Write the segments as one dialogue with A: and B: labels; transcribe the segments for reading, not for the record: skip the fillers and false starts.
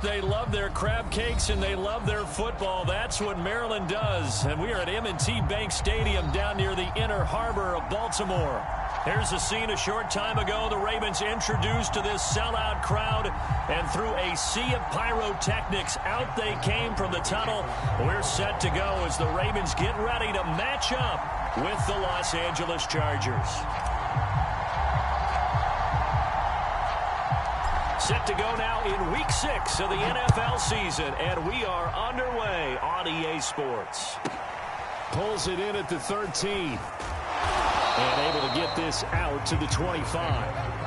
A: they love their crab cakes and they love their football. That's what Maryland does. And we are at M&T Bank Stadium down near the Inner Harbor of Baltimore. Here's a scene a short time ago. The Ravens introduced to this sellout crowd, and through a sea of pyrotechnics, out they came from the tunnel. We're set to go as the Ravens get ready to match up with the Los Angeles Chargers. Set to go now in Week 6 of the NFL season, and we are underway on EA Sports.
B: Pulls it in at the 13. And able to get this out to the 25.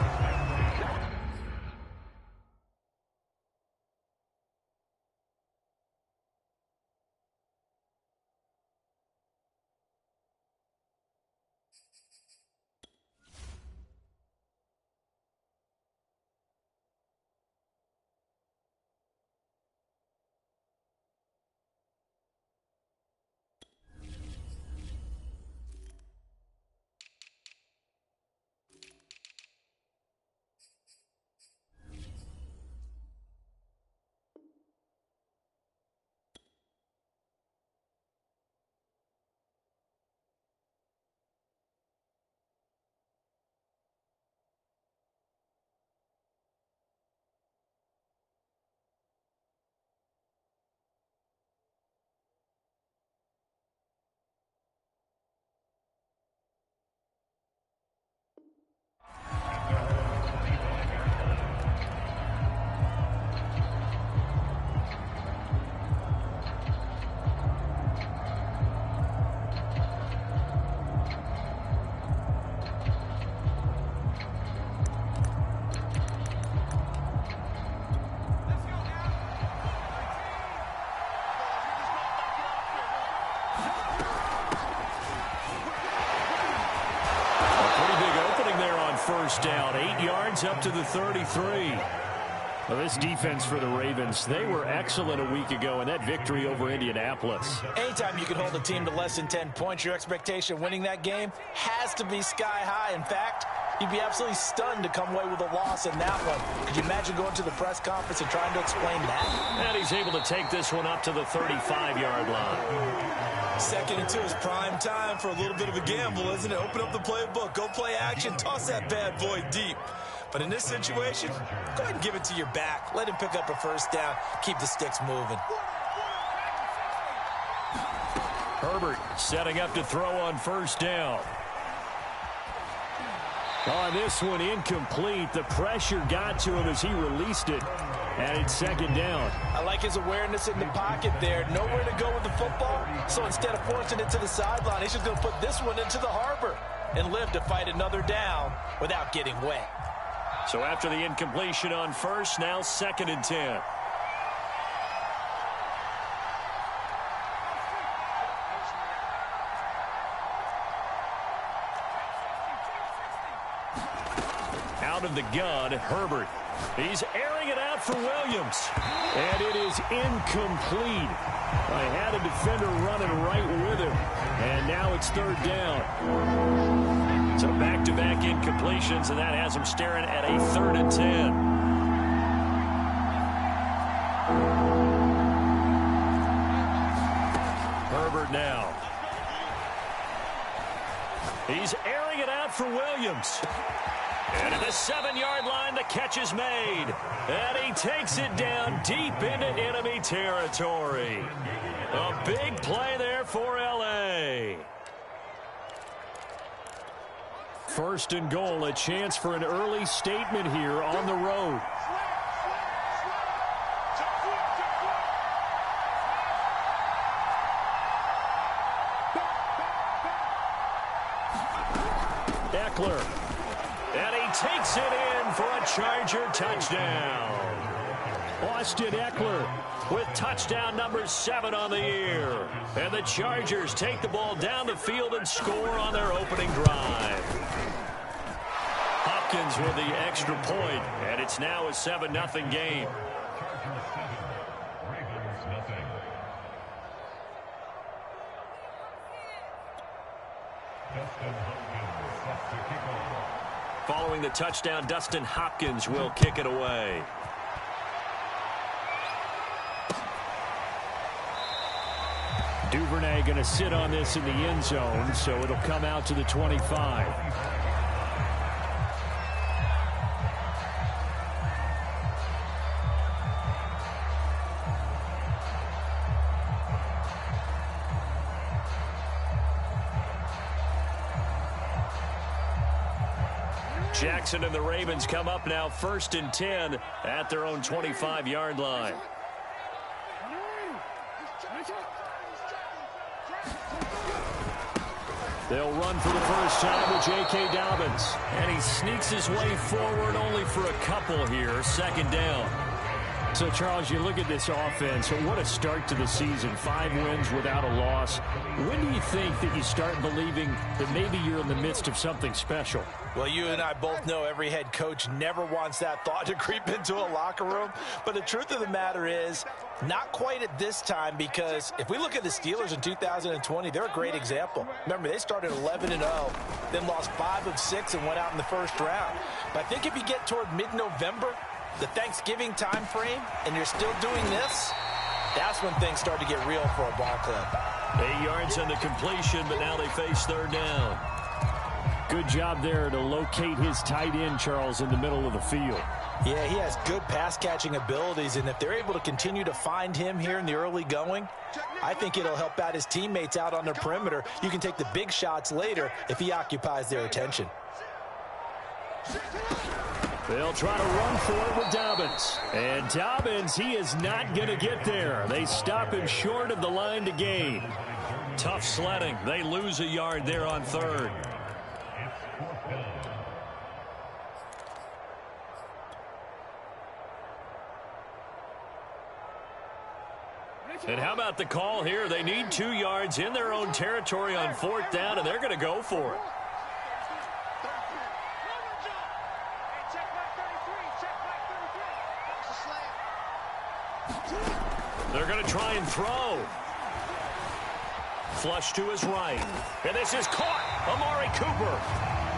A: First down, 8 yards up to the 33. Well, this defense for the Ravens, they were excellent a week ago in that victory over Indianapolis.
C: Anytime you can hold a team to less than 10 points, your expectation of winning that game has to be sky high. In fact, you'd be absolutely stunned to come away with a loss in that one. Could you imagine going to the press conference and trying to explain that?
A: And he's able to take this one up to the 35-yard line.
D: 2nd and 2 is prime time for a little bit of a gamble, isn't it? Open up the playbook, go play action, toss that bad boy deep. But in this situation, go ahead and give it to your back. Let him pick up a first down. Keep the sticks moving.
A: Herbert setting up to throw on first down. On this one, incomplete. The pressure got to him as he released it. And it's 2nd down.
C: I like his awareness in the pocket there. Nowhere to go with the football. So instead of forcing it to the sideline, he's just going to put this one into the harbor and live to fight another down without getting wet.
A: So after the incompletion on first, now 2nd and 10. Out of the gun, Herbert. He's airing it out for Williams. And it is incomplete. I had a defender running right with him. And now it's 3rd down. So back-to-back incompletions, and that has him staring at a 3rd and 10. Herbert now. He's airing it out for Williams. And at the 7-yard line, the catch is made. And he takes it down deep into enemy territory. A big play there for L.A. 1st and goal, a chance for an early statement here on the road. Eckler. And he takes it in for a Charger touchdown. Austin Eckler with touchdown number 7 on the year. And the Chargers take the ball down the field and score on their opening drive. Hopkins with the extra point, and it's now a 7-0 game. Following the touchdown, Dustin Hopkins will kick it away.
B: Duvernay going to sit on this in the end zone, so it'll come out to the 25. Jackson and the Ravens come up now 1st and 10 at their own 25-yard line. They'll run for the first time with J.K. Dobbins.
A: And he sneaks his way forward only for a couple here. 2nd down.
B: So, Charles, you look at this offense, what a start to the season. 5 wins without a loss. When do you think that you start believing that maybe you're in the midst of something special?
C: Well, you and I both know every head coach never wants that thought to creep into a locker room. But the truth of the matter is, not quite at this time, because if we look at the Steelers in 2020, they're a great example. Remember, they started 11-0, then lost 5 of 6 and went out in the first round. But I think if you get toward mid-November, the Thanksgiving time frame, and you're still doing this, that's when things start to get real for a ball club.
A: 8 yards on the completion, but now they face 3rd down.
B: Good job there to locate his tight end, Charles, in the middle of the field.
C: Yeah, he has good pass-catching abilities, and if they're able to continue to find him here in the early going, I think it'll help out his teammates out on the perimeter. You can take the big shots later if he occupies their attention.
B: They'll try to run for it with Dobbins. And Dobbins, he is not going to get there. They stop him short of the line to gain.
A: Tough sledding. They lose a yard there on 3rd. And how about the call here? They need 2 yards in their own territory on 4th down, and they're going to go for it. They're going to try and throw. Flush to his right. And this is caught. Amari Cooper.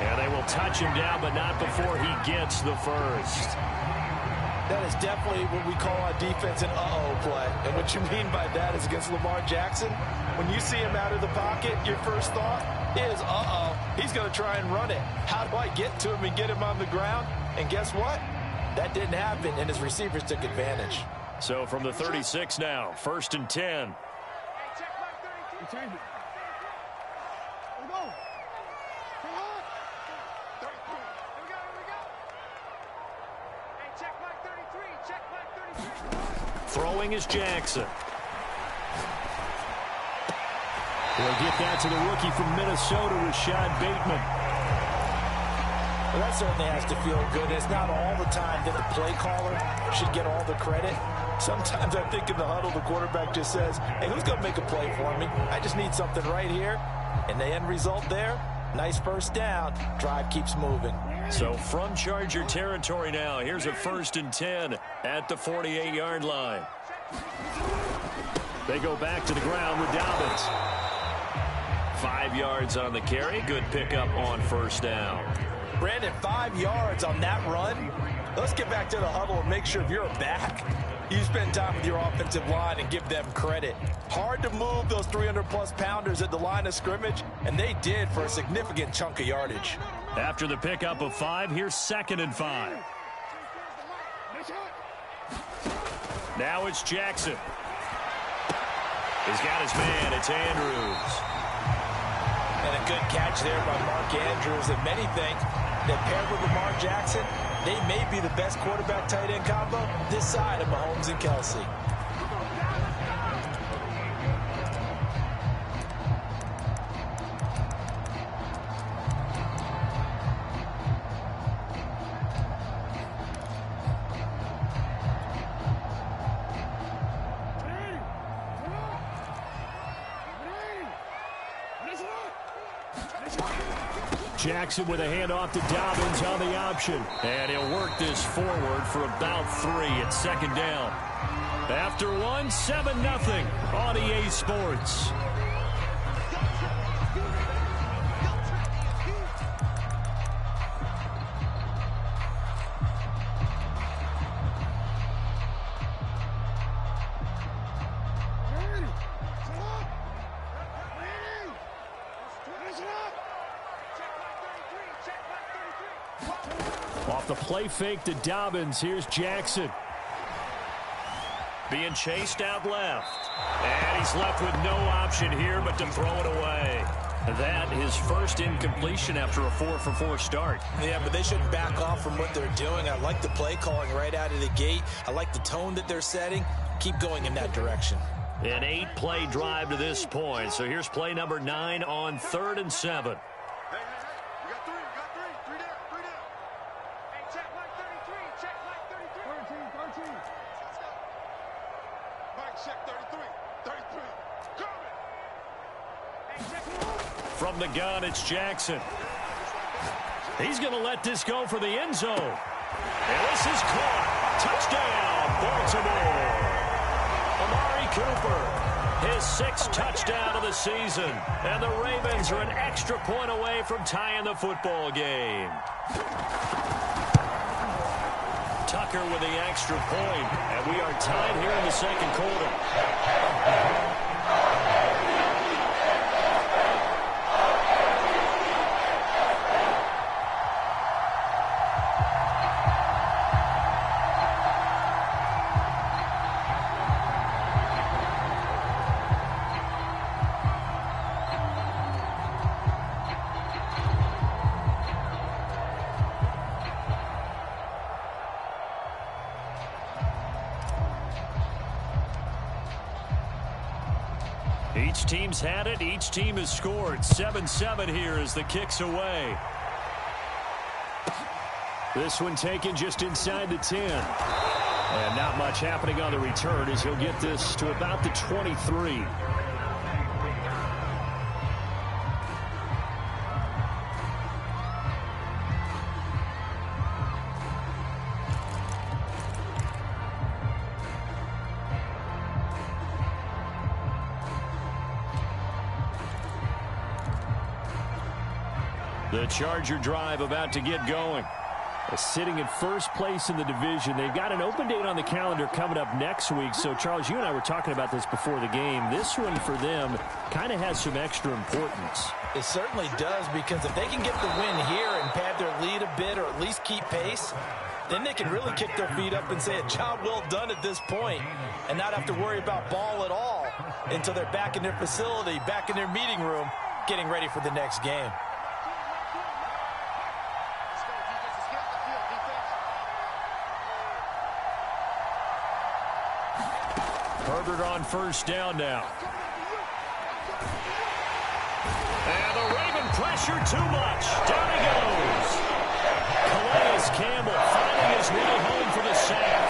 A: And they will touch him down, but not before he gets the first.
C: That is definitely what we call on defense an uh-oh play. And what you mean by that is against Lamar Jackson, when you see him out of the pocket, your first thought is, uh-oh, he's going to try and run it. How do I get to him and get him on the ground? And guess what? That didn't happen, and his receivers took advantage.
A: So from the 36 now, 1st and 10. Throwing is Jackson.
B: They'll get that to the rookie from Minnesota, Rashad Bateman.
C: Well, that certainly has to feel good. It's not all the time that the play caller should get all the credit. Sometimes I think in the huddle, the quarterback just says, hey, who's going to make a play for me? I just need something right here. And the end result there, nice first down. Drive keeps moving.
A: So from Charger territory now, here's a 1st and 10 at the 48-yard line. They go back to the ground with Dobbins. 5 yards on the carry. Good pickup on 1st down.
C: Brandon, 5 yards on that run. Let's get back to the huddle and make sure if you're back, you spend time with your offensive line and give them credit. Hard to move those 300-plus pounders at the line of scrimmage, and they did for a significant chunk of yardage.
A: After the pickup of 5, here's 2nd and 5. Now it's Jackson. He's got his man. It's Andrews.
C: And a good catch there by Mark Andrews. And many think that paired with Lamar Jackson, they may be the best quarterback-tight end combo this side of Mahomes and Kelsey.
B: Jackson with a handoff to Dobbins on the option.
A: And he'll work this forward for about 3 at 2nd down. After 1, 7-0 on EA Sports.
B: The play fake to Dobbins. Here's Jackson.
A: Being chased out left. And he's left with no option here but to throw it away. That his first incompletion after a 4-for-4 start.
C: Yeah, but they shouldn't back off from what they're doing. I like the play calling right out of the gate. I like the tone that they're setting. Keep going in that direction.
A: An 8-play drive to this point. So here's play number 9 on 3rd and 7. From the gun, it's Jackson. He's going to let this go for the end zone. And this is caught. Touchdown, Baltimore. Amari Cooper, his 6th touchdown of the season. And the Ravens are an extra point away from tying the football game. Tucker with the extra point. And we are tied here in the second quarter. Each team's had it. Each team has scored. 7-7 here as the kick's away.
B: This one taken just inside the 10. And not much happening on the return as he'll get this to about the 23.
A: The Charger drive about to get going.
B: Sitting in first place in the division. They've got an open date on the calendar coming up next week. So, Charles, you and I were talking about this before the game. This one for them kind of has some extra importance.
C: It certainly does, because if they can get the win here and pad their lead a bit or at least keep pace, then they can really kick their feet up and say a job well done at this point and not have to worry about ball at all until they're back in their facility, back in their meeting room, getting ready for the next game.
A: Herbert on first down now. And the Raven pressure too much. Down he goes. Calais Campbell finding his way home for the sack.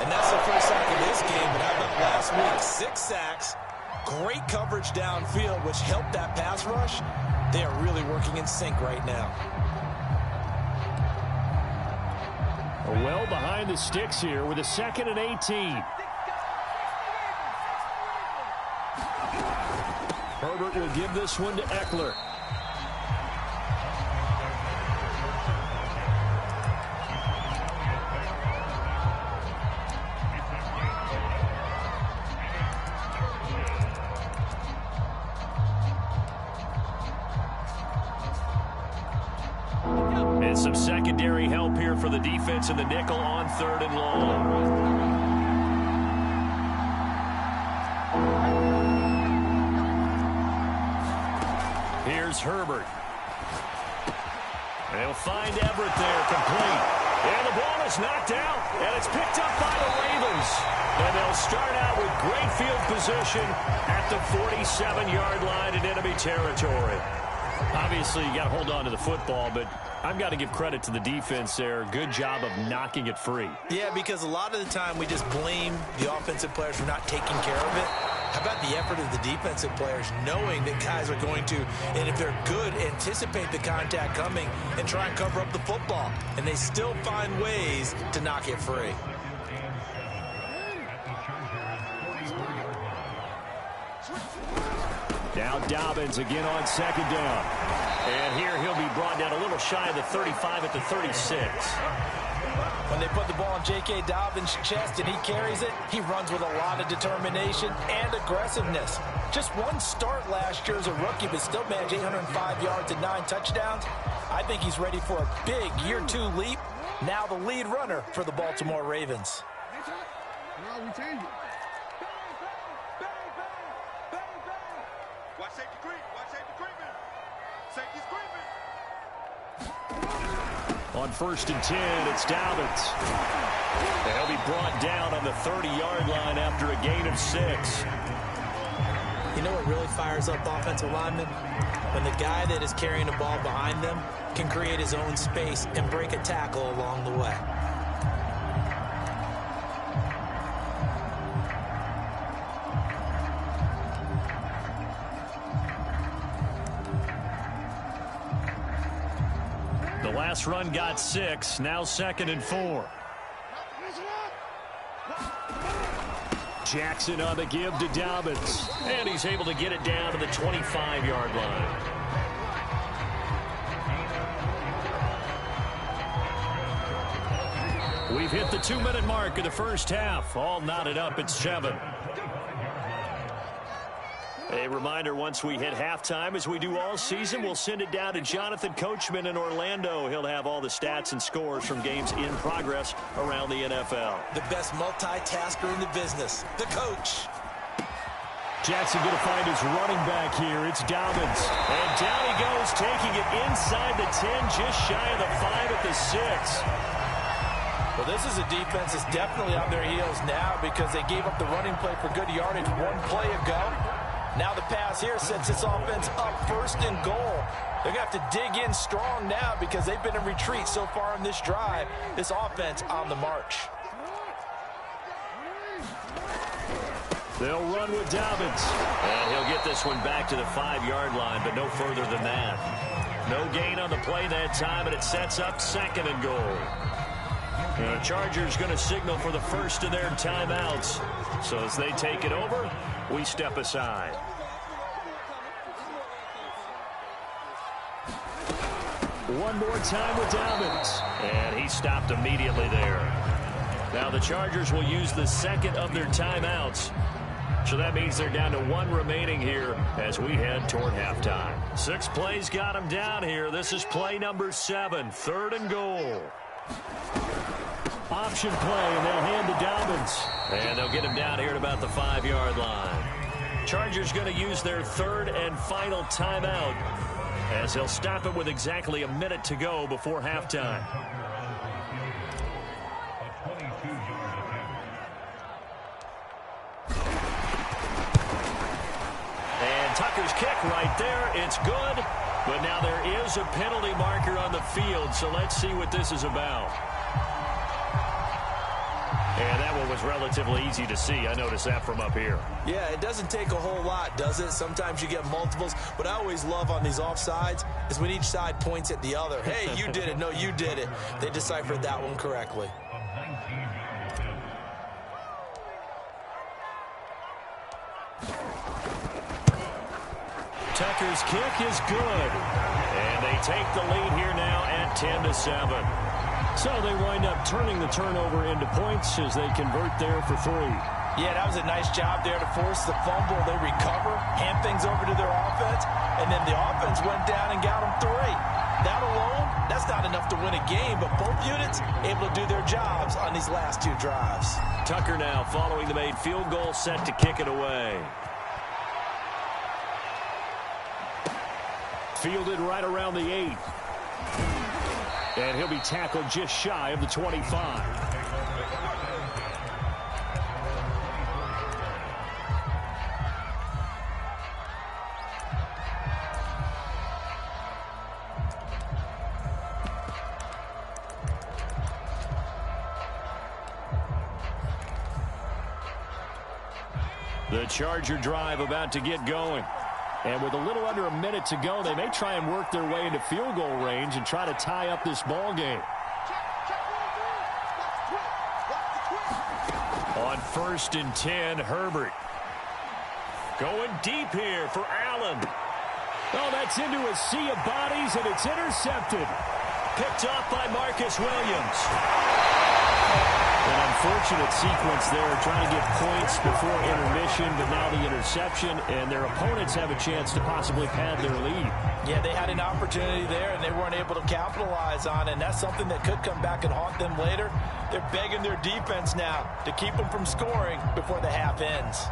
C: And that's the first sack of this game, but how about last week? 6 sacks, great coverage downfield, which helped that pass rush. They are really working in sync right now.
B: Well behind the sticks here with a 2nd and 18.
A: Herbert will give this one to Eckler. And some secondary help here for the defense in the nickel on 3rd and long. Here's Herbert. They'll find Everett there, complete. And the ball is knocked out, and it's picked up by the Ravens. And they'll start out with great field position at the 47-yard line in enemy territory.
B: Obviously, you got to hold on to the football, but I've got to give credit to the defense there. Good job of knocking it free.
C: Yeah, because a lot of the time we just blame the offensive players for not taking care of it. How about the effort of the defensive players knowing that guys are going to, and if they're good, anticipate the contact coming and try and cover up the football. And they still find ways to knock it free.
B: Now Dobbins again on 2nd down.
A: And here he'll be brought down a little shy of the 35 at the 36.
C: When they put the ball in J.K. Dobbins' chest and he carries it, he runs with a lot of determination and aggressiveness. Just one start last year as a rookie, but still managed 805 yards and 9 touchdowns. I think he's ready for a big year 2 leap Now the lead runner for the Baltimore Ravens.
E: We change it.
F: Watch safety creep. Watch safety creeping. Safety's creeping.
B: On 1st and 10, it's Dobbins. They'll be brought down on the 30-yard line after a gain of 6.
C: You know what really fires up offensive linemen? When the guy that is carrying the ball behind them can create his own space and break a tackle along the way.
A: The last run got 6. Now 2nd and 4.
B: Jackson on the give to Dobbins.
A: And he's able to get it down to the 25-yard line. We've hit the 2-minute mark of the first half. All knotted up at 7. A reminder, once we hit halftime, as we do all season, we'll send it down to Jonathan Coachman in Orlando. He'll have all the stats and scores from games in progress around the NFL.
C: The best multitasker in the business, the coach.
B: Jackson going to find his running back here. It's Dobbins.
A: And down he goes, taking it inside the 10, just shy of the 5 at the 6.
C: Well, this is a defense that's definitely on their heels now because they gave up the running play for good yardage one play ago. Now the pass here sets this offense up 1st and goal. They're going to have to dig in strong now because they've been in retreat so far in this drive. This offense on the march.
B: They'll run with Dobbins.
A: And he'll get this one back to the 5-yard line, but no further than that. No gain on the play that time, and it sets up 2nd and goal. The Chargers going to signal for the first of their timeouts. So as they take it over, we step aside.
B: One more time with Dobbins.
A: And he stopped immediately there. Now the Chargers will use the 2nd of their timeouts. So that means they're down to 1 remaining here as we head toward halftime. 6 plays got them down here. This is play number 7, 3rd and goal.
B: Option play, and they'll hand to Dobbins.
A: And they'll get him down here at about the 5-yard line. Chargers going to use their 3rd and final timeout as he'll stop it with exactly a minute to go before halftime. And Tucker's kick right there. It's good, but now there is a penalty marker on the field, so let's see what this is about. And that one was relatively easy to see. I noticed that from up here.
C: Yeah, it doesn't take a whole lot, does it? Sometimes you get multiples. What I always love on these offsides is when each side points at the other. Hey, you did it. No, you did it. They deciphered that one correctly.
A: Tucker's kick is good. And they take the lead here now at 10-7.
B: So they wind up turning the turnover into points as they convert there for 3.
C: Yeah, that was a nice job there to force the fumble. They recover, hand things over to their offense, and then the offense went down and got them 3. That alone, that's not enough to win a game, but both units able to do their jobs on these last 2 drives.
A: Tucker now following the made field goal, set to kick it away.
B: Fielded right around the 8. And he'll be tackled just shy of the 25.
A: The Charger drive about to get going.
B: And with a little under a minute to go, they may try and work their way into field goal range and try to tie up this ball game.
A: On 1st and 10, Herbert. Going deep here for Allen.
B: Oh, that's into a sea of bodies, and it's intercepted.
A: Picked off by Marcus Williams.
B: An unfortunate sequence there, trying to get points before intermission, but now the interception, and their opponents have a chance to possibly pad their lead.
C: Yeah, they had an opportunity there, and they weren't able to capitalize on it, and that's something that could come back and haunt them later. They're begging their defense now to keep them from scoring before the half ends.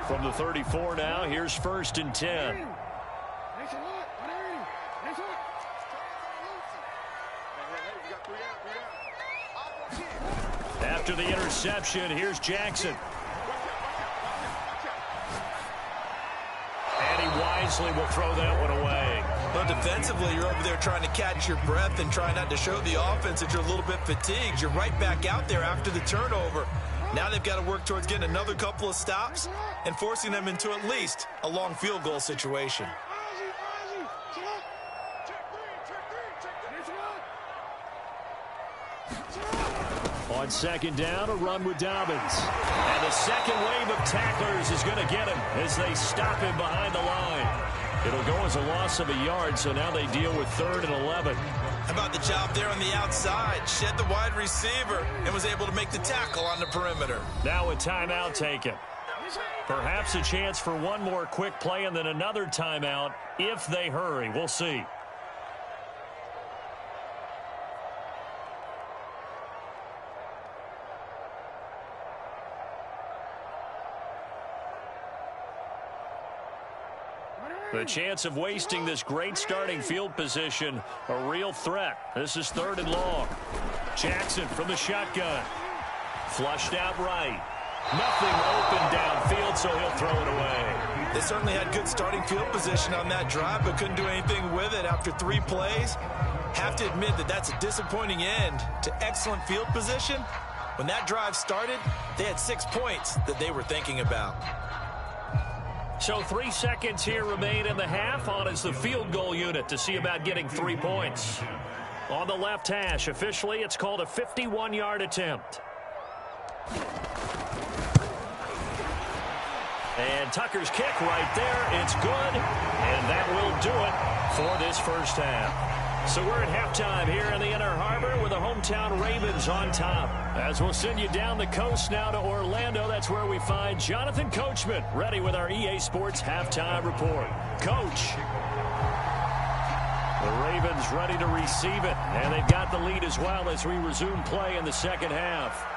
A: From the 34 now, here's 1st and 10. After the interception, here's Jackson. And he wisely will throw that one away.
D: Well, defensively, you're over there trying to catch your breath and try not to show the offense that you're a little bit fatigued. You're right back out there after the turnover. Now they've got to work towards getting another couple of stops and forcing them into at least a long field goal situation.
A: On 2nd down, a run with Dobbins. And the second wave of tacklers is going to get him as they stop him behind the line. It'll go as a loss of a yard, so now they deal with 3rd and 11.
D: How about the job there on the outside? Shed the wide receiver and was able to make the tackle on the perimeter.
A: Now a timeout taken. Perhaps a chance for one more quick play and then another timeout if they hurry. We'll see. The chance of wasting this great starting field position, a real threat. This is 3rd and long. Jackson from the shotgun. Flushed out right. Nothing open downfield, so he'll throw it away.
D: They certainly had good starting field position on that drive, but couldn't do anything with it after 3 plays. Have to admit that that's a disappointing end to excellent field position. When that drive started, they had 6 points that they were thinking about.
A: So 3 seconds here remain in the half. On is the field goal unit to see about getting 3 points. On the left hash, officially, it's called a 51-yard attempt. And Tucker's kick right there. It's good, and that will do it for this first half. So we're at halftime here in the Inner Harbor with the hometown Ravens on top. As we'll send you down the coast now to Orlando, that's where we find Jonathan Coachman ready with our EA Sports halftime report. Coach. The Ravens ready to receive it, and they've got the lead as well as we resume play in the second half.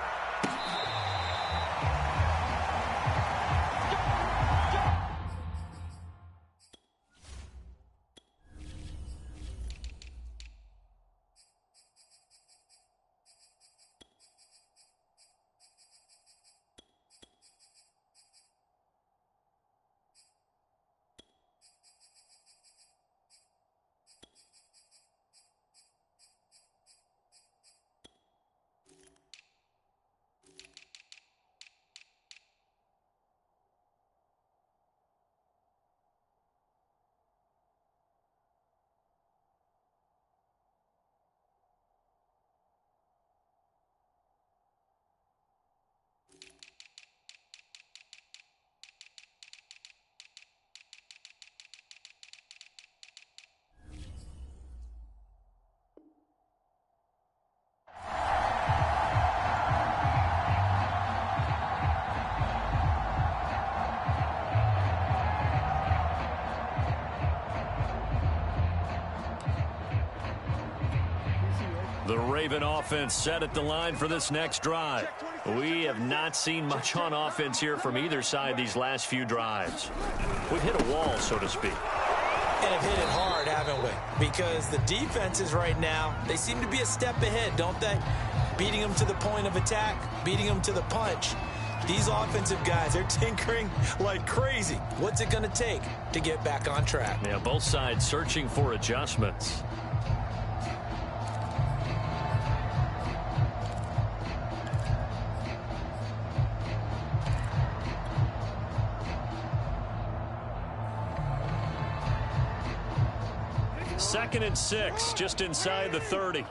A: The Raven offense set at the line for this next drive. We have not seen much on offense here from either side these last few drives. We've hit a wall, so to speak.
C: And have hit it hard, haven't we? Because the defenses right now, they seem to be a step ahead, don't they? Beating them to the point of attack, beating them to the punch. These offensive guys, they're tinkering like crazy. What's it going to take to get back on track?
A: Yeah, both sides searching for adjustments. Second and 6, just inside the 30.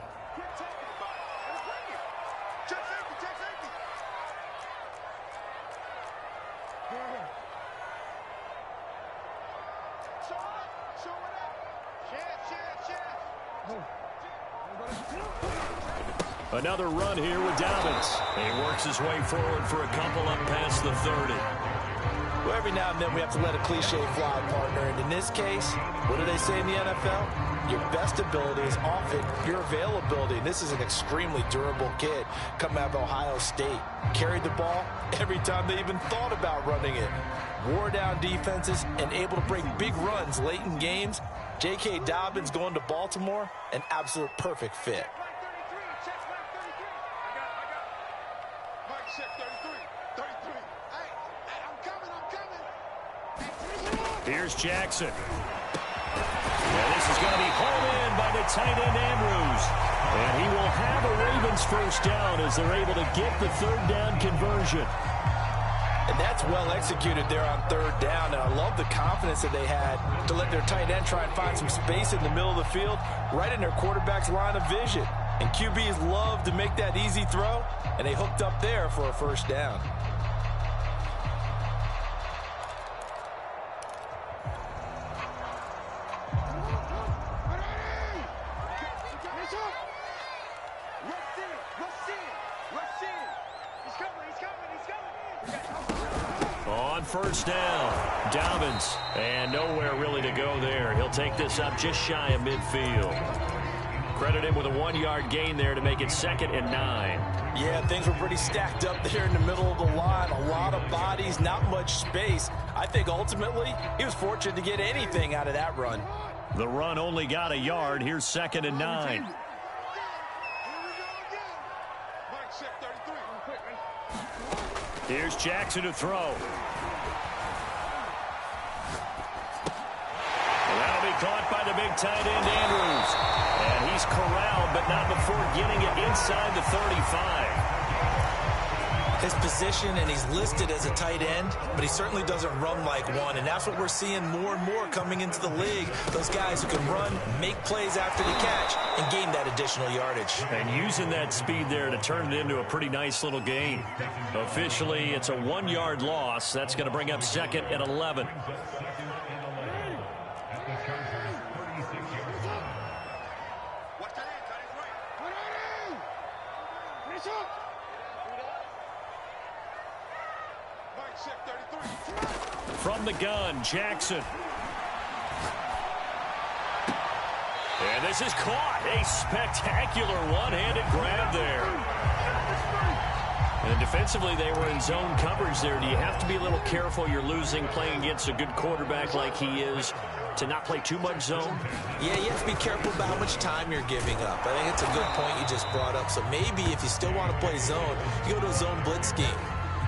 A: Another run here with Dobbins. He works his way forward for a couple up past the 30.
C: Well, every now and then we have to let a cliche fly, partner. And in this case, what do they say in the NFL? Your best ability is often your availability. And this is an extremely durable kid coming out of Ohio State. Carried the ball every time they even thought about running it. Wore down defenses and able to break big runs late in games. J.K. Dobbins going to Baltimore, an absolute perfect fit.
A: Here's Jackson. And this is going to be hauled in by the tight end Andrews. And he will have a Ravens first down as they're able to get the third down conversion.
C: And that's well executed there on third down. And I love the confidence that they had to let their tight end try and find some space in the middle of the field, right in their quarterback's line of vision. And QBs love to make that easy throw, and they hooked up there for a first down.
A: On first down, Dobbins, and nowhere really to go there. He'll take this up just shy of midfield. Credit him with a 1-yard gain there to make it 2nd and 9.
C: Yeah, things were pretty stacked up there in the middle of the line. A lot of bodies, not much space. I think ultimately he was fortunate to get anything out of that run.
A: The run only got a yard. Here's 2nd and 9. Here's Jackson to throw. And that'll be caught by the big tight end, Andrews. And he's corralled, but not before getting it inside the 35.
C: His position, and he's listed as a tight end, but he certainly doesn't run like one. And that's what we're seeing more and more coming into the league. Those guys who can run, make plays after the catch, and gain that additional yardage.
A: And using that speed there to turn it into a pretty nice little gain. Officially, it's a 1-yard loss. That's going to bring up 2nd and 11. From the gun, Jackson. And this is caught. A spectacular one-handed grab there. And defensively, they were in zone coverage there. Do you have to be a little careful? You're losing playing against a good quarterback like he is to not play too much zone?
C: Yeah, you have to be careful about how much time you're giving up. I think it's a good point you just brought up. So maybe if you still want to play zone, you go to a zone blitz scheme.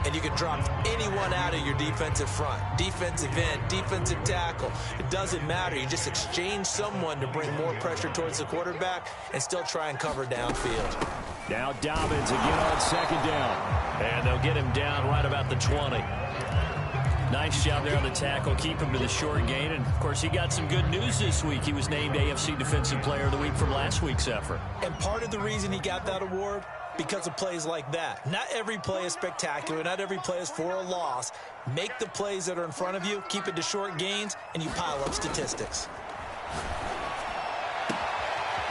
C: And you can drop anyone out of your defensive front. Defensive end, defensive tackle. It doesn't matter. You just exchange someone to bring more pressure towards the quarterback and still try and cover downfield.
A: Now Dobbins again on 2nd down. And they'll get him down right about the 20. Nice job there on the tackle. Keep him to the short gain. And, of course, he got some good news this week. He was named AFC Defensive Player of the Week from last week's effort.
C: And part of the reason he got that award, because of plays like that. Not every play is spectacular. Not every play is for a loss. Make the plays that are in front of you, keep it to short gains, and you pile up statistics.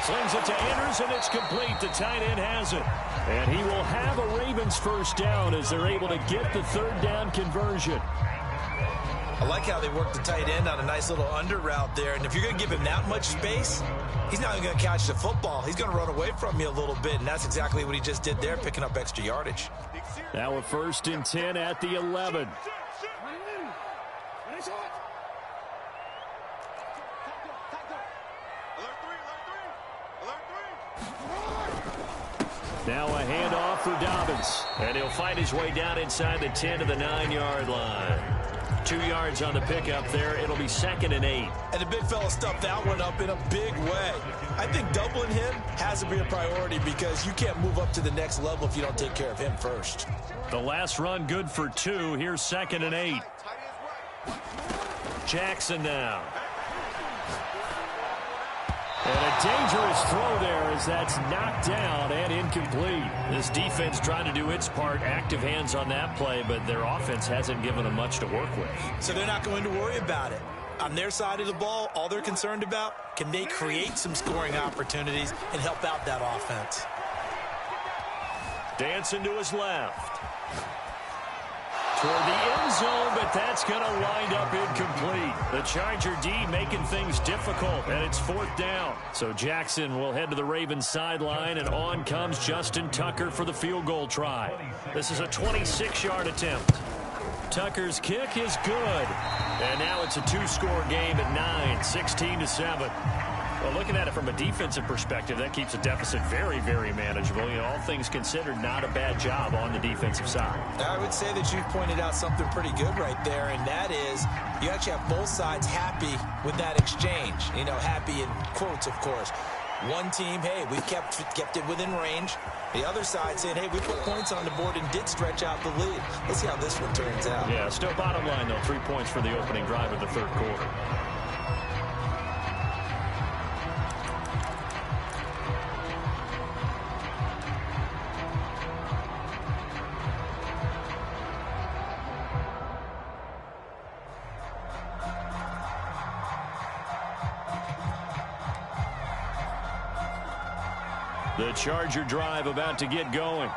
A: Slings it to Andrews, and it's complete. The tight end has it. And he will have a Ravens first down as they're able to get the third down conversion.
C: I like how they work the tight end on a nice little under route there. And if you're going to give him that much space, he's not even going to catch the football. He's going to run away from you a little bit, and that's exactly what he just did there, picking up extra yardage.
A: Now a 1st and 10 at the 11. Now a handoff for Dobbins, and he'll find his way down inside the 10 to the 9-yard line. 2 yards on the pickup there. It'll be 2nd and 8.
C: And the big fella stuffed that one up in a big way. I think doubling him has to be a priority because you can't move up to the next level if you don't take care of him first.
A: The last run good for 2. Here's 2nd and 8. Jackson now. And a dangerous throw there as that's knocked down and incomplete. This defense trying to do its part, active hands on that play, but their offense hasn't given them much to work with.
C: So they're not going to worry about it. On their side of the ball, all they're concerned about, can they create some scoring opportunities and help out that offense?
A: Dancing to his left. Toward the end zone, but that's going to wind up incomplete. The Charger D making things difficult, and it's 4th down. So Jackson will head to the Ravens sideline, and on comes Justin Tucker for the field goal try. This is a 26-yard attempt. Tucker's kick is good. And now it's a 2-score game at 9, 16-7. Well, looking at it from a defensive perspective, that keeps the deficit very, very manageable. You know, all things considered, not a bad job on the defensive side.
C: I would say that you've pointed out something pretty good right there, and that is you actually have both sides happy with that exchange. You know, happy in quotes, of course. One team, hey, we've kept it within range. The other side saying, hey, we put points on the board and did stretch out the lead. Let's see how this one turns out.
A: Yeah, still bottom line, though, 3 points for the opening drive of the third quarter. The Charger drive about to get going.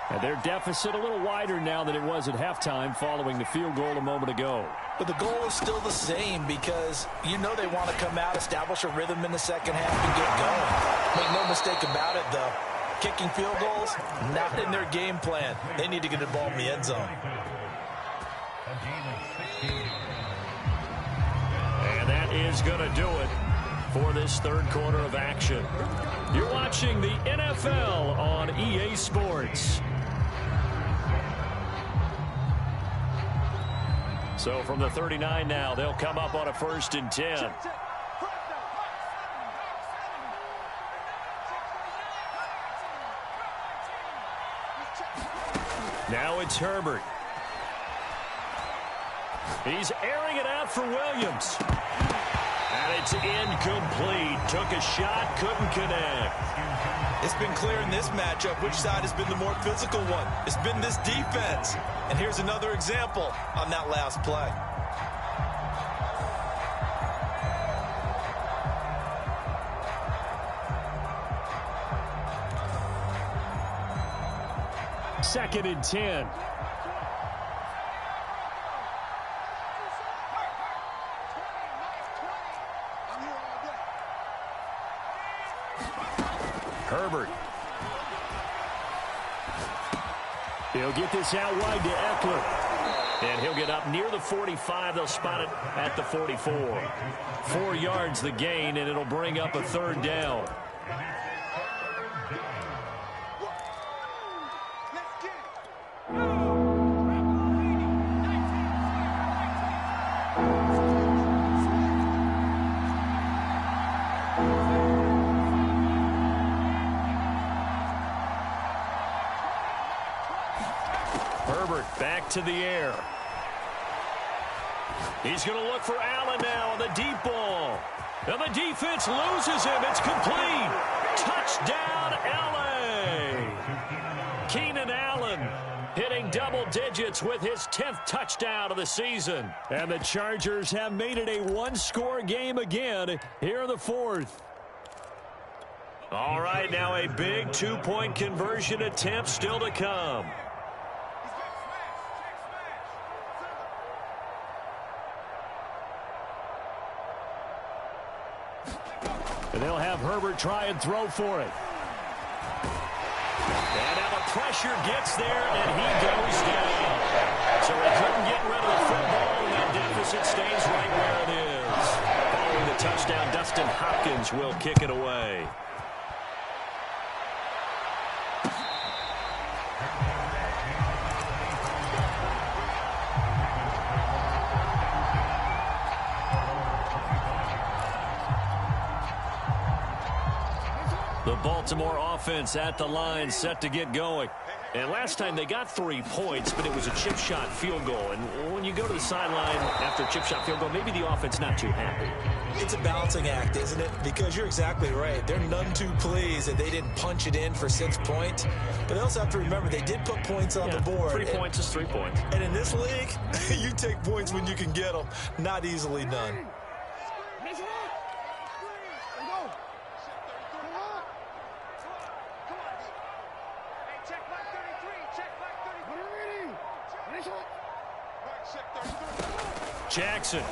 A: And their deficit a little wider now than it was at halftime following the field goal a moment ago.
C: But the goal is still the same because you know they want to come out, establish a rhythm in the second half, and get going. Make no mistake about it, though. Kicking field goals, not in their game plan. They need to get the ball in the end zone.
A: And that is going to do it for this third quarter of action. You're watching the NFL on EA Sports. So from the 39 now, they'll come up on a 1st and 10. Now it's Herbert. He's airing it out for Williams. And it's incomplete. Took a shot, couldn't connect.
D: It's been clear in this matchup which side has been the more physical one. It's been this defense. And here's another example on that last play.
A: Second and 10. Herbert. He'll get this out wide to Eckler. And he'll get up near the 45. They'll spot it at the 44. 4 yards the gain, and it'll bring up a 3rd down. Back to the air. He's going to look for Allen now on the deep ball. And the defense loses him. It's complete. Touchdown, L.A. Keenan Allen hitting double digits with his 10th touchdown of the season. And the Chargers have made it a 1-score game again here in the 4th. All right, now a big 2-point conversion attempt still to come. And they'll have Herbert try and throw for it. And now the pressure gets there, and he goes down. So he couldn't get rid of the football, and that deficit stays right where it is. Following the touchdown, Dustin Hopkins will kick it away. The Baltimore offense at the line, set to get going. And last time they got 3 points, but it was a chip shot field goal. And when you go to the sideline after a chip shot field goal, maybe the offense not too happy.
C: It's a balancing act, isn't it? Because you're exactly right. They're none too pleased that they didn't punch it in for 6 points. But they also have to remember they did put points on the board.
A: 3 points is 3 points.
C: And in this league, you take points when you can get them. Not easily done.
A: Jackson.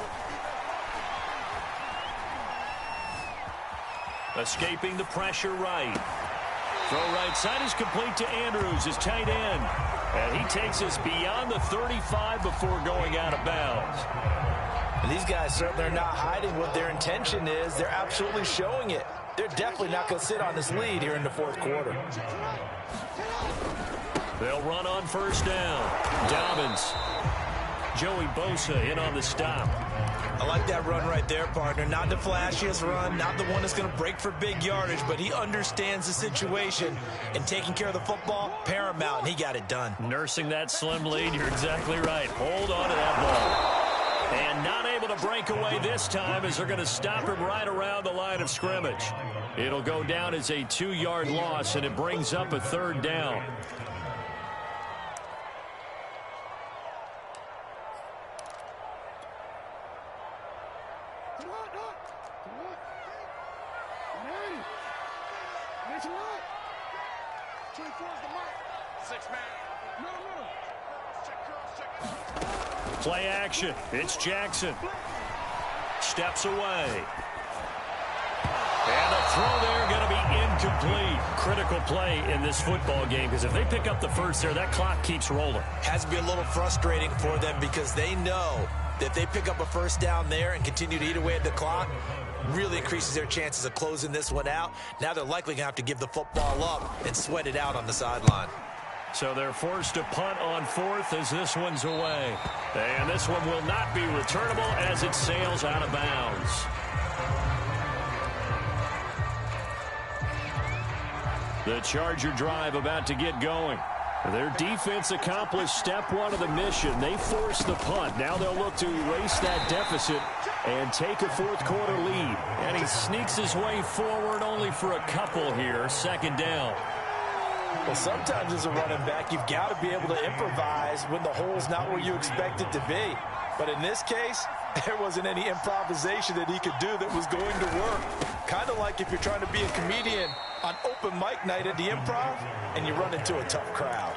A: Escaping the pressure right. Throw right side is complete to Andrews, his tight end. And he takes us beyond the 35 before going out of bounds.
C: And these guys certainly are not hiding what their intention is. They're absolutely showing it. They're definitely not going to sit on this lead here in the fourth quarter.
A: They'll run on first down. Dobbins. Joey Bosa in on the stop.
D: I like that run right there, partner. Not the flashiest run, not the one that's going to break for big yardage, but he understands the situation, and taking care of the football, paramount, and he got it done.
A: Nursing that slim lead, you're exactly right. Hold on to that ball. And not able to break away this time as they're going to stop him right around the line of scrimmage. It'll go down as a 2-yard loss, and it brings up a third down. Play action. It's Jackson. Steps away. And a throw there going to be incomplete. Critical play in this football game because if they pick up the first there, that clock keeps rolling.
D: Has to be a little frustrating for them because they know that if they pick up a first down there and continue to eat away at the clock, really increases their chances of closing this one out. Now they're likely going to have to give the football up and sweat it out on the sideline.
A: So they're forced to punt on fourth as this one's away. And this one will not be returnable as it sails out of bounds. The Charger drive about to get going. Their defense accomplished step one of the mission. They forced the punt. Now they'll look to erase that deficit and take a fourth quarter lead. And he sneaks his way forward only for a couple here. Second down.
C: Well, sometimes as a running back, you've got to be able to improvise when the hole's not where you expect it to be. But in this case, there wasn't any improvisation that he could do that was going to work. Kind of like if you're trying to be a comedian on open mic night at the Improv and you run into a tough crowd.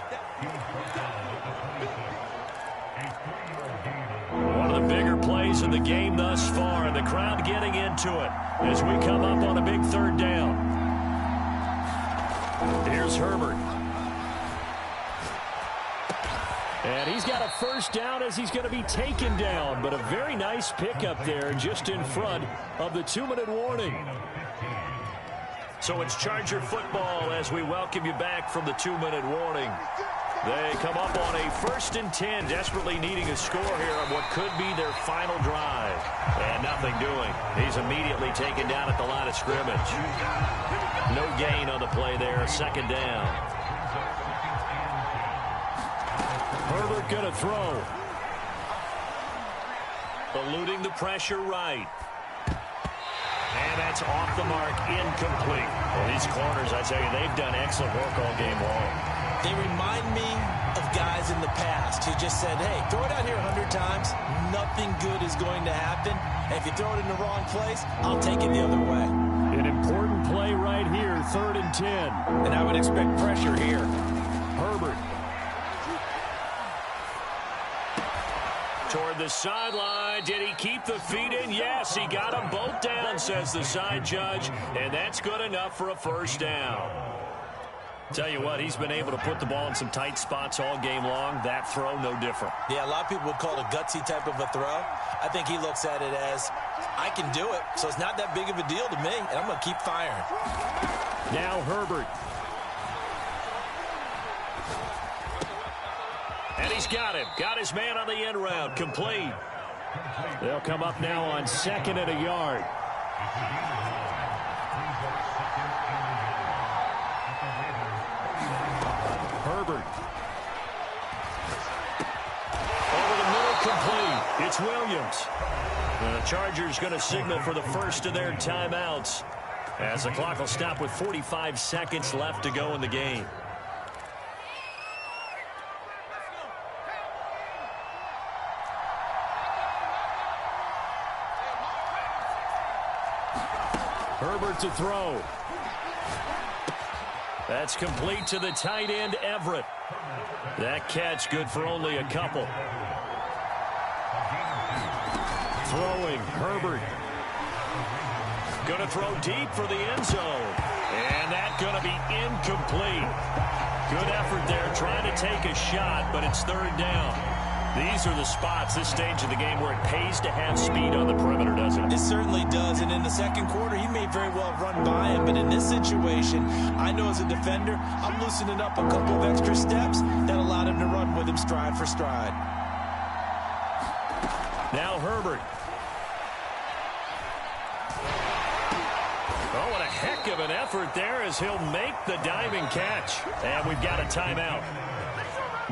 A: One of the bigger plays in the game thus far, and the crowd getting into it as we come up on a big third down. Here's Herbert. And he's got a first down as he's going to be taken down, but a very nice pickup there just in front of the 2-minute warning. So it's Charger football as we welcome you back from the 2-minute warning. They come up on a 1st and 10, desperately needing a score here on what could be their final drive. And nothing doing. He's immediately taken down at the line of scrimmage. No gain on the play there, second down. Herbert going to throw. Eluding the pressure right. And that's off the mark, incomplete. Well, these corners, I tell you, they've done excellent work all game long.
D: They remind me of guys in the past who just said, hey, throw it out here 100 times. Nothing good is going to happen. And if you throw it in the wrong place, I'll take it the other way.
A: An important play right here, 3rd and 10.
C: And I would expect pressure here.
A: Herbert. Toward the sideline. Did he keep the feet in? Yes, he got them both down, says the side judge. And that's good enough for a first down. Tell you what, he's been able to put the ball in some tight spots all game long. That throw, no different.
D: Yeah, a lot of people would call it a gutsy type of a throw. I think he looks at it as, I can do it, so it's not that big of a deal to me, and I'm going to keep firing.
A: Now Herbert. And he's got him. Got his man on the end route. Complete. They'll come up now on 2nd and a yard. Herbert. Over the middle, complete. It's Williams. And the Chargers going to signal for the first of their timeouts as the clock will stop with 45 seconds left to go in the game. Herbert to throw. That's complete to the tight end, Everett. That catch good for only a couple.
B: Throwing, Herbert.
A: Going to throw deep for the end zone. And that's going to be incomplete. Good effort there trying to take a shot, but it's third down. These are the spots, this stage of the game, where it pays to have speed on the perimeter, doesn't it?
C: It certainly does, and in the second quarter, he may very well run by him, but in this situation, I know as a defender, I'm loosening up a couple of extra steps that allowed him to run with him stride for stride.
A: Now Herbert. Oh, what a heck of an effort there as he'll make the diving catch. And we've got a timeout.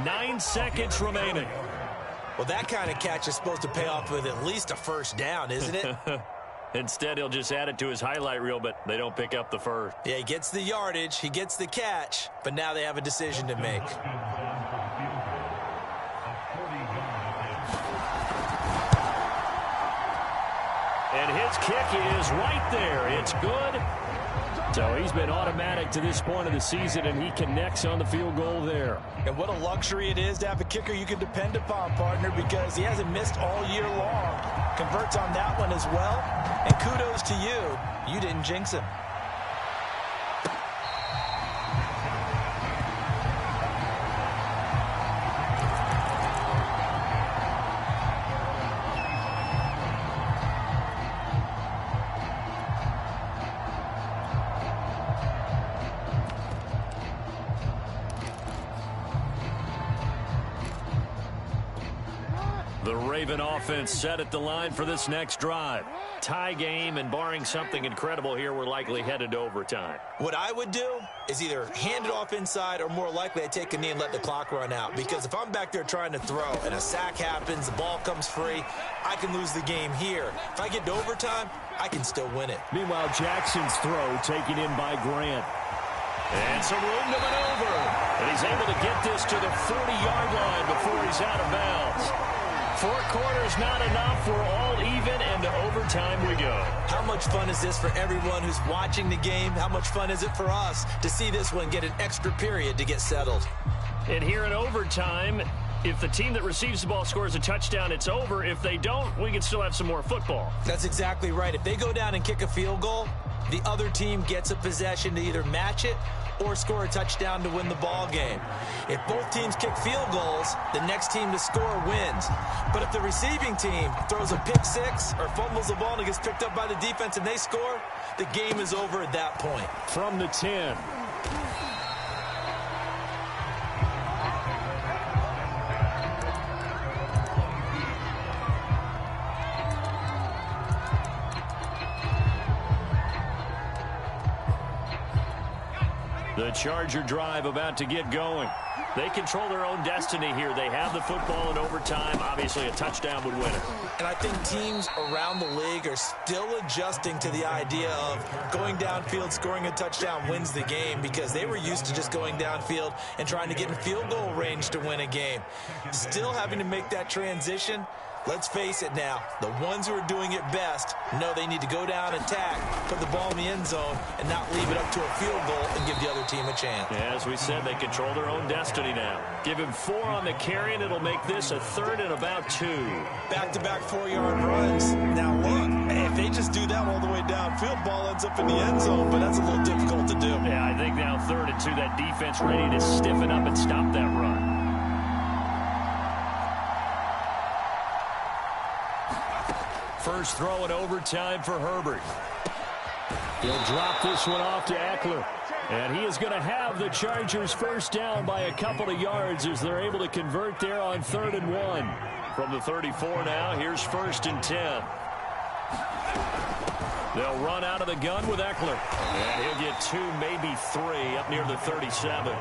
A: 9 seconds remaining.
C: Well, that kind of catch is supposed to pay off with at least a first down, isn't it?
A: Instead, he'll just add it to his highlight reel, but they don't pick up the first.
C: Yeah, he gets the yardage, he gets the catch, but now they have a decision to make.
A: And his kick is right there. It's good.
B: So he's been automatic to this point of the season, and he connects on the field goal there.
C: And what a luxury it is to have a kicker you can depend upon, partner, because he hasn't missed all year long. Converts on that one as well. And kudos to you. You didn't jinx him.
A: The Raven offense set at the line for this next drive. Tie game, and barring something incredible here, we're likely headed to overtime.
C: What I would do is either hand it off inside or more likely I take a knee and let the clock run out. Because if I'm back there trying to throw and a sack happens, the ball comes free, I can lose the game here. If I get to overtime, I can still win it.
B: Meanwhile, Jackson's throw taken in by Grant.
A: And some room to maneuver. And he's able to get this to the 40-yard line before he's out of bounds. 4 quarters not enough. We're all even, and to overtime we go.
C: How much fun is this for everyone who's watching the game? How much fun is it for us to see this one get an extra period to get settled?
A: And here in overtime, if the team that receives the ball scores a touchdown, it's over. If they don't, we can still have some more football.
C: That's exactly right. If they go down and kick a field goal, the other team gets a possession to either match it or score a touchdown to win the ball game. If both teams kick field goals, the next team to score wins. But if the receiving team throws a pick six or fumbles the ball and it gets picked up by the defense and they score, the game is over at that point.
B: From the 10.
A: The Charger drive about to get going. They control their own destiny here. They have the football in overtime. Obviously, a touchdown would win it.
C: And I think teams around the league are still adjusting to the idea of going downfield, scoring a touchdown wins the game, because they were used to just going downfield and trying to get in field goal range to win a game. Still having to make that transition. Let's face it now, the ones who are doing it best know they need to go down, attack, put the ball in the end zone, and not leave it up to a field goal and give the other team a chance.
A: Yeah, as we said, they control their own destiny now. Give him 4 on the carry, and it'll make this a 3rd and about 2.
C: Back-to-back 4-yard runs. Now look, if they just do that all the way downfield, ball ends up in the end zone, but that's a little difficult to do.
A: Yeah, I think now 3rd and 2, that defense ready to stiffen up and stop that run. First throw in overtime for Herbert.
B: He'll drop this one off to Eckler. And he is going to have the Chargers first down by a couple of yards as they're able to convert there on 3rd and 1.
A: From the 34 now, here's 1st and 10. They'll run out of the gun with Eckler. And he'll get 2, maybe 3 up near the 37.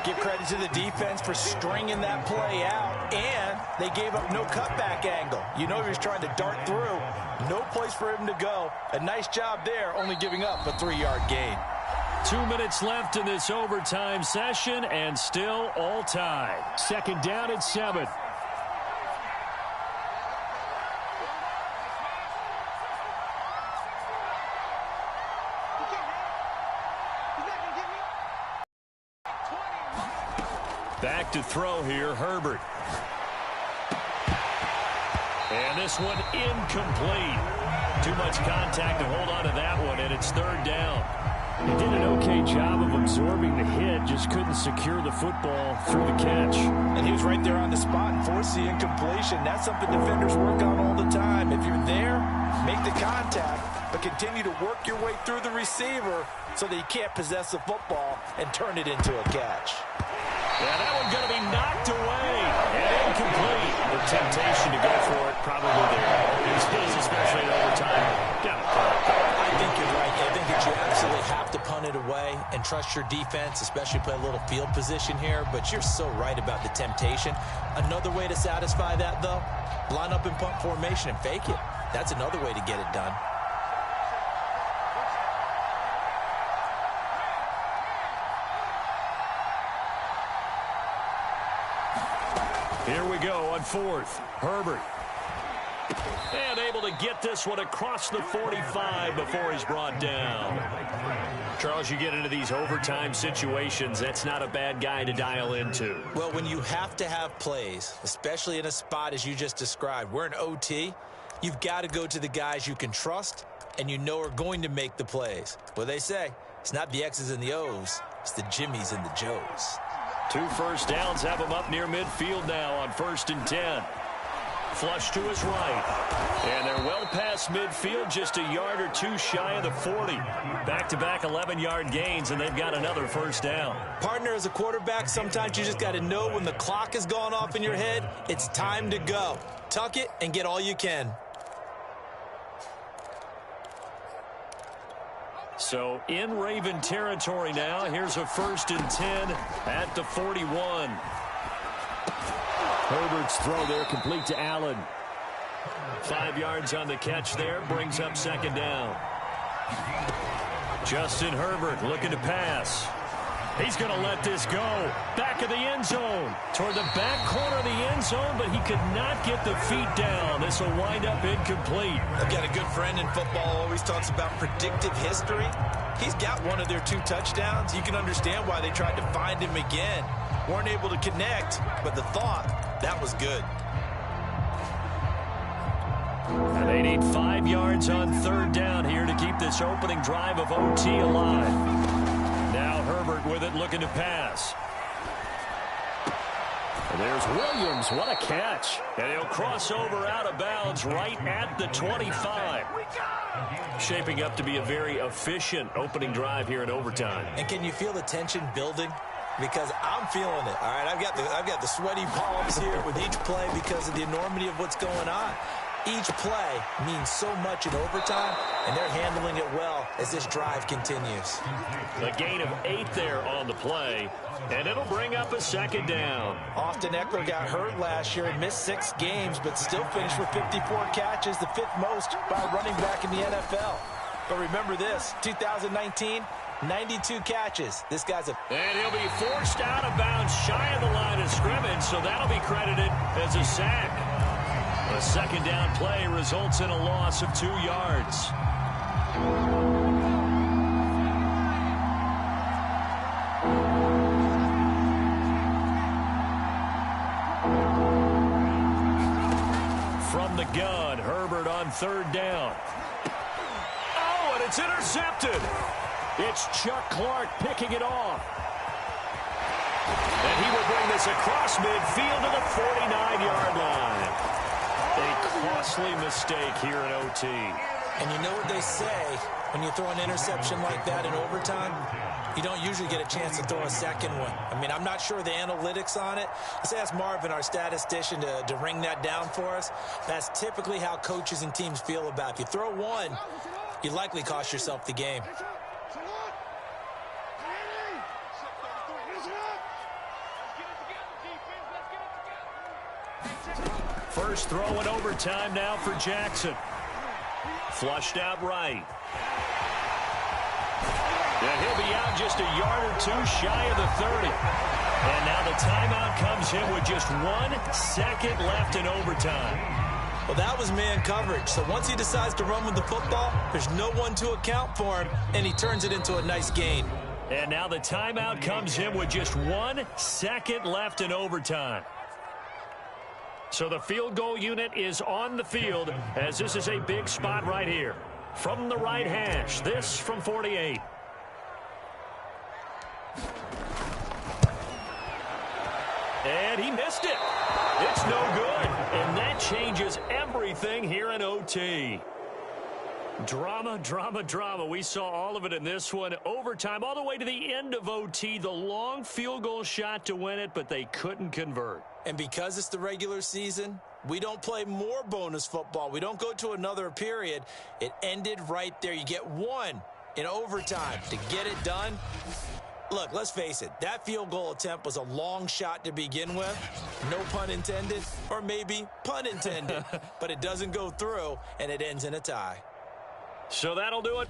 C: Give credit to the defense for stringing that play out, and they gave up no cutback angle. You know he was trying to dart through. No place for him to go. A nice job there, only giving up a 3-yard gain.
A: 2 minutes left in this overtime session, and still all tied.
B: 2nd down and 7.
A: Back to throw here, Herbert. And this one incomplete. Too much contact to hold on to that one, and it's third down.
B: He did an okay job of absorbing the hit, just couldn't secure the football through the catch.
C: And he was right there on the spot and forced the incompletion. That's something defenders work on all the time. If you're there, make the contact, but continue to work your way through the receiver so that you can't possess the football and turn it into a catch.
A: Yeah, that one's going to be knocked away and incomplete. The temptation to go for it probably there. Especially in overtime.
C: I think you're right. I think that you absolutely have to punt it away and trust your defense, especially play a little field position here. But you're so right about the temptation. Another way to satisfy that, though, line up in punt formation and fake it. That's another way to get it done.
A: Here we go on fourth. Herbert. And able to get this one across the 45 before he's brought down. Charles, you get into these overtime situations, that's not a bad guy to dial into.
C: Well, when you have to have plays, especially in a spot as you just described, we're in OT, you've got to go to the guys you can trust and you know are going to make the plays. Well, they say it's not the X's and the O's, it's the Jimmies and the Joes.
A: 2 first downs have him up near midfield now on 1st and 10. Flush to his right. And they're well past midfield, just a yard or two shy of the 40. Back-to-back 11-yard gains, and they've got another first down.
C: Partner, as a quarterback, sometimes you just got to know when the clock has gone off in your head, it's time to go. Tuck it and get all you can.
A: So in Raven territory now. Here's a 1st and 10 at the 41.
B: Herbert's throw there complete to Allen.
A: 5 yards on the catch there, brings up 2nd down. Justin Herbert looking to pass. He's going to let this go. Back of the end zone. Toward the back corner of the end zone, but he could not get the feet down. This will wind up incomplete.
C: I've got a good friend in football, always talks about predictive history. He's got one of their 2 touchdowns. You can understand why they tried to find him again. Weren't able to connect, but the thought, that was good.
A: And they need 5 yards on 3rd down here to keep this opening drive of OT alive. Now Herbert with it, looking to pass.
B: And there's Williams. What a catch.
A: And he'll cross over out of bounds right at the 25. Shaping up to be a very efficient opening drive here in overtime.
C: And can you feel the tension building? Because I'm feeling it. All right, I've got the sweaty palms here with each play because of the enormity of what's going on. Each play means so much in overtime, and they're handling it well as this drive continues.
A: A gain of 8 there on the play, and it'll bring up a 2nd down.
C: Austin Eckler got hurt last year and missed 6 games, but still finished with 54 catches, the 5th most by a running back in the NFL. But remember this, 2019, 92 catches. This guy's a...
A: And he'll be forced out of bounds shy of the line of scrimmage, so that'll be credited as a sack. A 2nd down play results in a loss of 2 yards. From the gun, Herbert on 3rd down. Oh, and it's intercepted. It's Chuck Clark picking it off. And he will bring this across midfield to the 49-yard line. A costly mistake here in OT.
C: And you know what they say, when you throw an interception like that in overtime, you don't usually get a chance to throw a second one. I mean, I'm not sure the analytics on it. Let's ask Marvin, our statistician, to ring that down for us. That's typically how coaches and teams feel about it. If you throw one, you likely cost yourself the game.
A: First throw in overtime now for Jackson. Flushed out right. And he'll be out just a yard or 2 shy of the 30. And now the timeout comes in with just 1 second left in overtime.
C: Well, that was man coverage. So once he decides to run with the football, there's no one to account for him, and he turns it into a nice gain.
A: And now the timeout comes in with just 1 second left in overtime. So the field goal unit is on the field as this is a big spot right here. From the right hash, this from 48. And he missed it. It's no good. And that changes everything here in OT. Drama, drama, drama. We saw all of it in this one. Overtime, all the way to the end of OT. The long field goal shot to win it, but they couldn't convert.
D: And because it's the regular season, we don't play more bonus football. We don't go to another period. It ended right there. You get one in overtime to get it done. Look, let's face it. That field goal attempt was a long shot to begin with. No pun intended, or maybe pun intended. But it doesn't go through, and it ends in a tie.
A: So that'll do it